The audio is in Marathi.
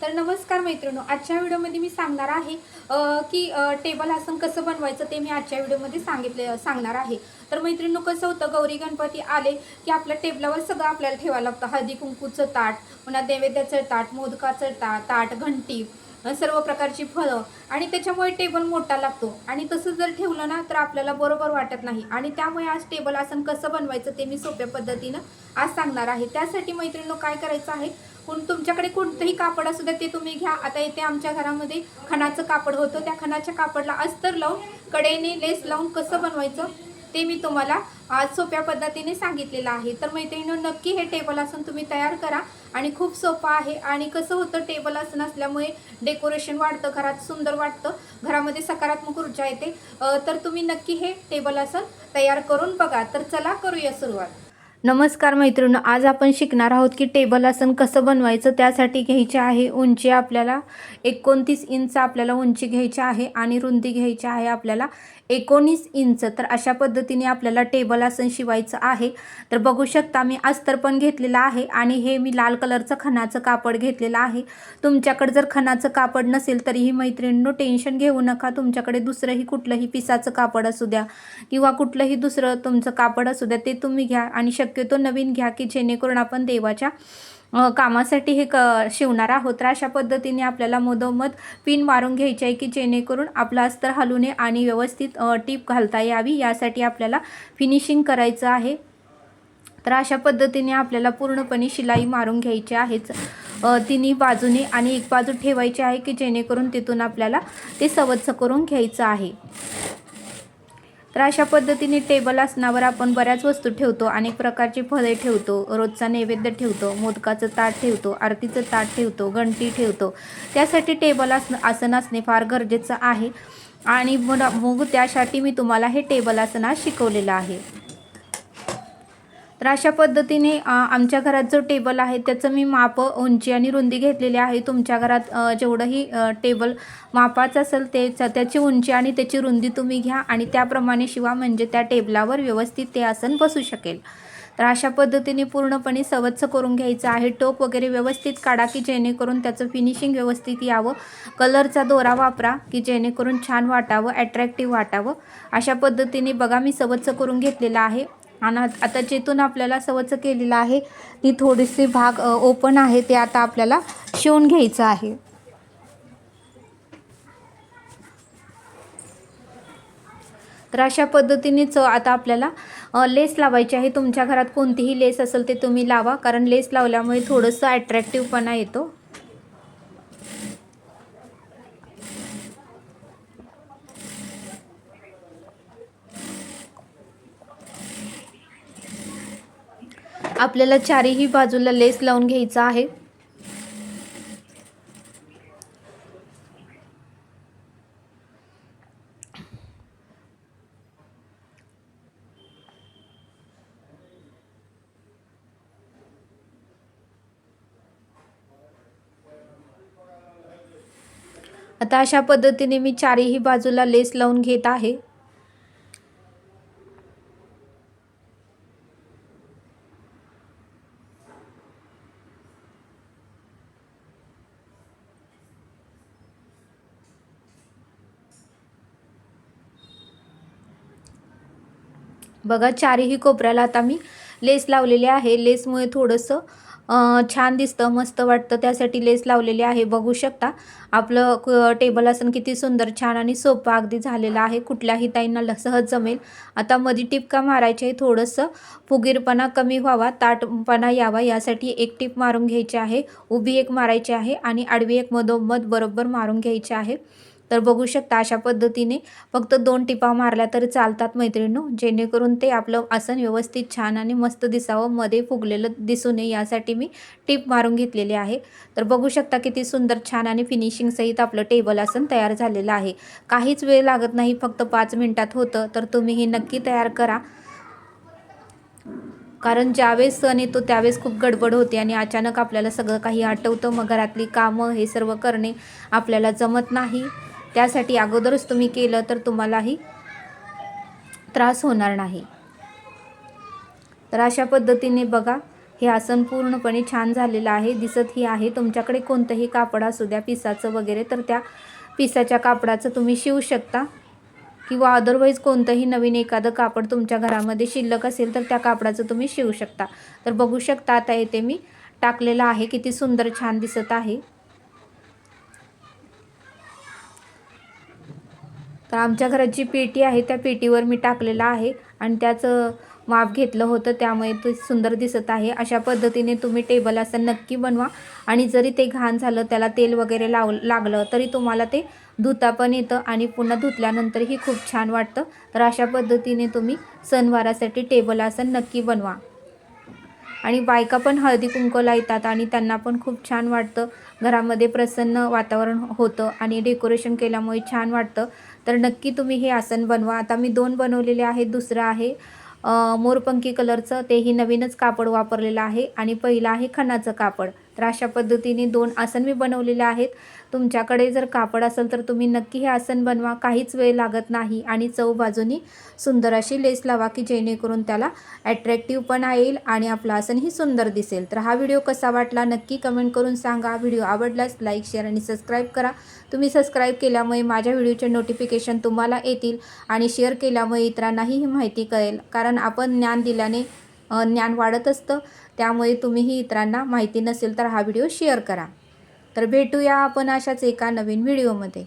तर नमस्कार मैत्रिणो, आजच्या व्हिडिओमध्ये मी सांगणार आहे की टेबल आसन कसं बनवायचं ते मी आजच्या व्हिडिओमध्ये सांगणार आहे। तर मैत्रिणो, कसं होतं, गौरी गणपती आले की आपल्या टेबलावर सगळं आपल्याला ठेवायला लागतं। हळदी कुंकूचं ताट, पुन्हा नैवेद्याचं ताट, मोदकाचं ताट, घंटी, सर्व प्रकारची फळं, आणि त्याच्यामुळे टेबल मोठा लागतो। आणि तसं जर ठेवलं ना तर आपल्याला बरोबर वाटत नाही। आणि त्यामुळे आज टेबल आसन कसं बनवायचं ते मी सोप्या पद्धतीनं आज सांगणार आहे। त्यासाठी मैत्रिणो, काय करायचं आहे, तुमच्याकडे कोणतंही कापड असू द्या ते तुम्ही घ्या। आता इथे आमच्या घरामध्ये खणाचं कापड होतं, त्या खणाच्या कापडला अस्तर लावून कडेने लेस लावून कसं बनवायचं ते मी तुम्हाला आज सोप्या पद्धतीने सांगितलेलं आहे। तर मैत्रिणींनो, नक्की हे टेबल आसन तुम्ही तयार करा। आणि खूप सोपं आहे। आणि कसं होतं, टेबल आसन असल्यामुळे डेकोरेशन वाढतं, घरात सुंदर वाटतं, घरामध्ये सकारात्मक ऊर्जा येते। तर तुम्ही नक्की हे टेबल आसन तयार करून बघा। तर चला करूया सुरुवात। नमस्कार मैत्रिणींनो, आज आपण शिकणार आहोत की टेबल आसन कसं बनवायचं। त्यासाठी घ्यायची आहे उंची आपल्याला 29 इंच आपल्याला उंची घ्यायची आहे आणि रुंदी घ्यायची आहे आपल्याला 19 इंच। तर अशा पद्धतीने आपल्याला टेबल आसन शिवायचं आहे। तर बघू शकता, मी अस्तर पण घेतलेलं आहे आणि हे मी लाल कलरचं खणाचं कापड घेतलेलं आहे। तुमच्याकडे जर खणाचं कापड नसेल तरीही मैत्रिणींनो टेन्शन घेऊ नका, तुमच्याकडे दुसरंही कुठलंही पिसाचं कापड असू द्या किंवा कुठलंही दुसरं तुमचं कापड असू द्या ते तुम्ही घ्या। आणि शक्यतो नवीन घ्या की जेणेकरून आपण देवाच्या कामासाठी हे शिवणार आहोत। तर अशा पद्धतीने आपल्याला मधोमध पिन मारून घ्यायची आहे की जेणेकरून आपलं अस्तर हलू नये आणि व्यवस्थित टीप घालता यावी, यासाठी आपल्याला फिनिशिंग करायचं आहे। तर अशा पद्धतीने आपल्याला पूर्णपणे शिलाई मारून घ्यायची आहे तिन्ही बाजूने, आणि एक बाजू ठेवायची आहे की जेणेकरून तिथून आपल्याला ते सवच्छ करून घ्यायचं आहे। तर अशा पद्धतीने टेबल आसनावर आपण बऱ्याच वस्तू ठेवतो, अनेक प्रकारची फळे ठेवतो, रोजचा नैवेद्य ठेवतो, मोदकाचं ताट ठेवतो, आरतीचं ताट ठेवतो, घंटी ठेवतो। त्यासाठी टेबल आसन असणे फार गरजेचं आहे। आणि मग त्यासाठी मी तुम्हाला हे टेबल आसन आज शिकवलेलं आहे। तर अशा पद्धतीने आमच्या घरात जो टेबल आहे त्याचं मी माप, उंची आणि रुंदी घेतलेली आहे। तुमच्या घरात जेवढंही टेबल मापाचं असेल त्याची उंची आणि त्याची रुंदी तुम्ही घ्या आणि त्याप्रमाणे शिवा, म्हणजे त्या टेबलावर व्यवस्थित ते आसन बसू शकेल। तर अशा पद्धतीने पूर्णपणे सवच्छ करून घ्यायचं आहे। टोप वगैरे व्यवस्थित काढा की जेणेकरून त्याचं फिनिशिंग व्यवस्थित यावं। कलरचा दोरा वापरा की जेणेकरून छान वाटावं, अट्रॅक्टिव्ह वाटावं। अशा पद्धतीने बघा, मी सवच्छ करून घेतलेला आहे। आणि आता जिथून आपल्याला सवच्छ केलेलं आहे ती थोडीशी भाग ओपन आहे, ते आता आपल्याला शिवून घ्यायचं आहे। तर अशा पद्धतीनेच आता आपल्याला लेस लावायची आहे। तुमच्या घरात कोणतीही लेस असेल ते तुम्ही लावा, कारण लेस लावल्यामुळे थोडंसं अट्रॅक्टिव्हपणा येतो। आपल्याला चारही बाजूला लेस लावून घ्यायचा आहे। आता अशा पद्धतीने मी चारही बाजूला लेस लावून घेत आहे। बघा, चारही कोपऱ्याला आता मी लेस लावलेले आहे। लेसमुळे थोडंसं छान दिसतं, मस्त वाटतं, त्यासाठी लेस लावलेली आहे। बघू शकता आपलं टेबल आसन किती सुंदर, छान आणि सोपं अगदी झालेलं आहे। कुठल्याही ताईंना सहज जमेल। आता मध्ये टिपका मारायची आहे, थोडंसं फुगीरपणा कमी व्हावा, ताटपणा यावा, यासाठी एक टिप मारून घ्यायची आहे, उभी एक मारायची आहे आणि आडवी एक मधोमध बरोबर मारून घ्यायची आहे। तर बघू शकता अशा पद्धतीने फक्त 2 टिपा मारल्या तरी चालतात मैत्रिणींनो, जेणेकरून ते आपलं आसन व्यवस्थित छान आणि मस्त दिसावं, मध्ये फुगलेलं दिसू नये, यासाठी मी टिप मारून घेतलेली आहे। तर बघू शकता किती सुंदर, छान आणि फिनिशिंग सहित आपलं टेबल आसन तयार झालेलं आहे। काहीच वेळ लागत नाही, फक्त 5 मिनिटात होतं। तर तुम्ही हे नक्की तयार करा, कारण ज्यावेळेस सण येतो त्यावेळेस खूप गडबड होते आणि अचानक आपल्याला सगळं काही आठवतं, मग घरातली कामं हे सर्व करणे आपल्याला जमत नाही। त्यासाठी अगोदरच तुम्ही केलं तर तुम्हालाही त्रास होणार नाही। तर अशा पद्धतीने बघा, हे आसन पूर्णपणे छान झालेलं आहे, दिसतही आहे. तुमच्याकडे कोणतंही कापड असू द्या पिसाचं वगैरे, तर त्या पिसाच्या कापडाचं तुम्ही शिवू शकता किंवा अदरवाईज कोणतंही नवीन एखादं कापड तुमच्या घरामध्ये शिल्लक असेल तर त्या कापडाचं तुम्ही शिवू शकता. तर बघू शकता आता इथे मी टाकलेलं आहे, किती सुंदर छान दिसत आहे. तर आमच्या घरात जी पेटी आहे त्या पेटीवर मी टाकलेलं आहे आणि त्याचं माप घेतलं होतं, त्यामुळे ते सुंदर दिसत आहे. अशा पद्धतीने तुम्ही टेबल आसन नक्की बनवा आणि जरी ते घाण झालं, त्याला तेल वगैरे लागलं तरी तुम्हाला ते धुता पण येतं आणि पुन्हा धुतल्यानंतरही खूप छान वाटतं. तर अशा पद्धतीने तुम्ही सणवारासाठी टेबल आसन नक्की बनवा. आणि बायका पण हळदी कुंकूला येतात आणि त्यांना पण खूप छान वाटतं, घरामध्ये प्रसन्न वातावरण होतं आणि डेकोरेशन केल्यामुळे छान वाटतं. तर नक्की तुम्ही हे आसन बनवा. आता मी 2 बनवलेले आहेत. दुसरं आहे मोरपंखी कलरचं, तेही नवीनच कापड वापरलेलं आहे आणि पहिलं आहे खणाचं कापड. तर अशा पद्धतीने 2 आसन मी बनवलेले आहेत. तुमच्याकडे जर कापड असेल तर तुम्ही नक्की हे आसन बनवा. काहीच वेळ लागत नाही आणि चौ बाजूनी सुंदर अशी लेस लावा की जेणेकरून त्याला ॲट्रॅक्टिव्ह पण येईल आणि आपलं आसनही सुंदर दिसेल. तर हा व्हिडिओ कसा वाटला नक्की कमेंट करून सांगा. व्हिडिओ आवडल्यास लाईक, शेअर आणि सबस्क्राईब करा. तुम्ही सबस्क्राईब केल्यामुळे माझ्या व्हिडिओचे नोटिफिकेशन तुम्हाला येतील आणि शेअर केल्यामुळे इतरांनाही ही माहिती कळेल, कारण आपण ज्ञान दिल्याने ज्ञान वाढत असतं. त्यामुळे तुम्हीही इतरांना माहिती नसेल तर हा व्हिडिओ शेअर करा. तर भेटूया आपण अशाच एका नवीन व्हिडिओमध्ये.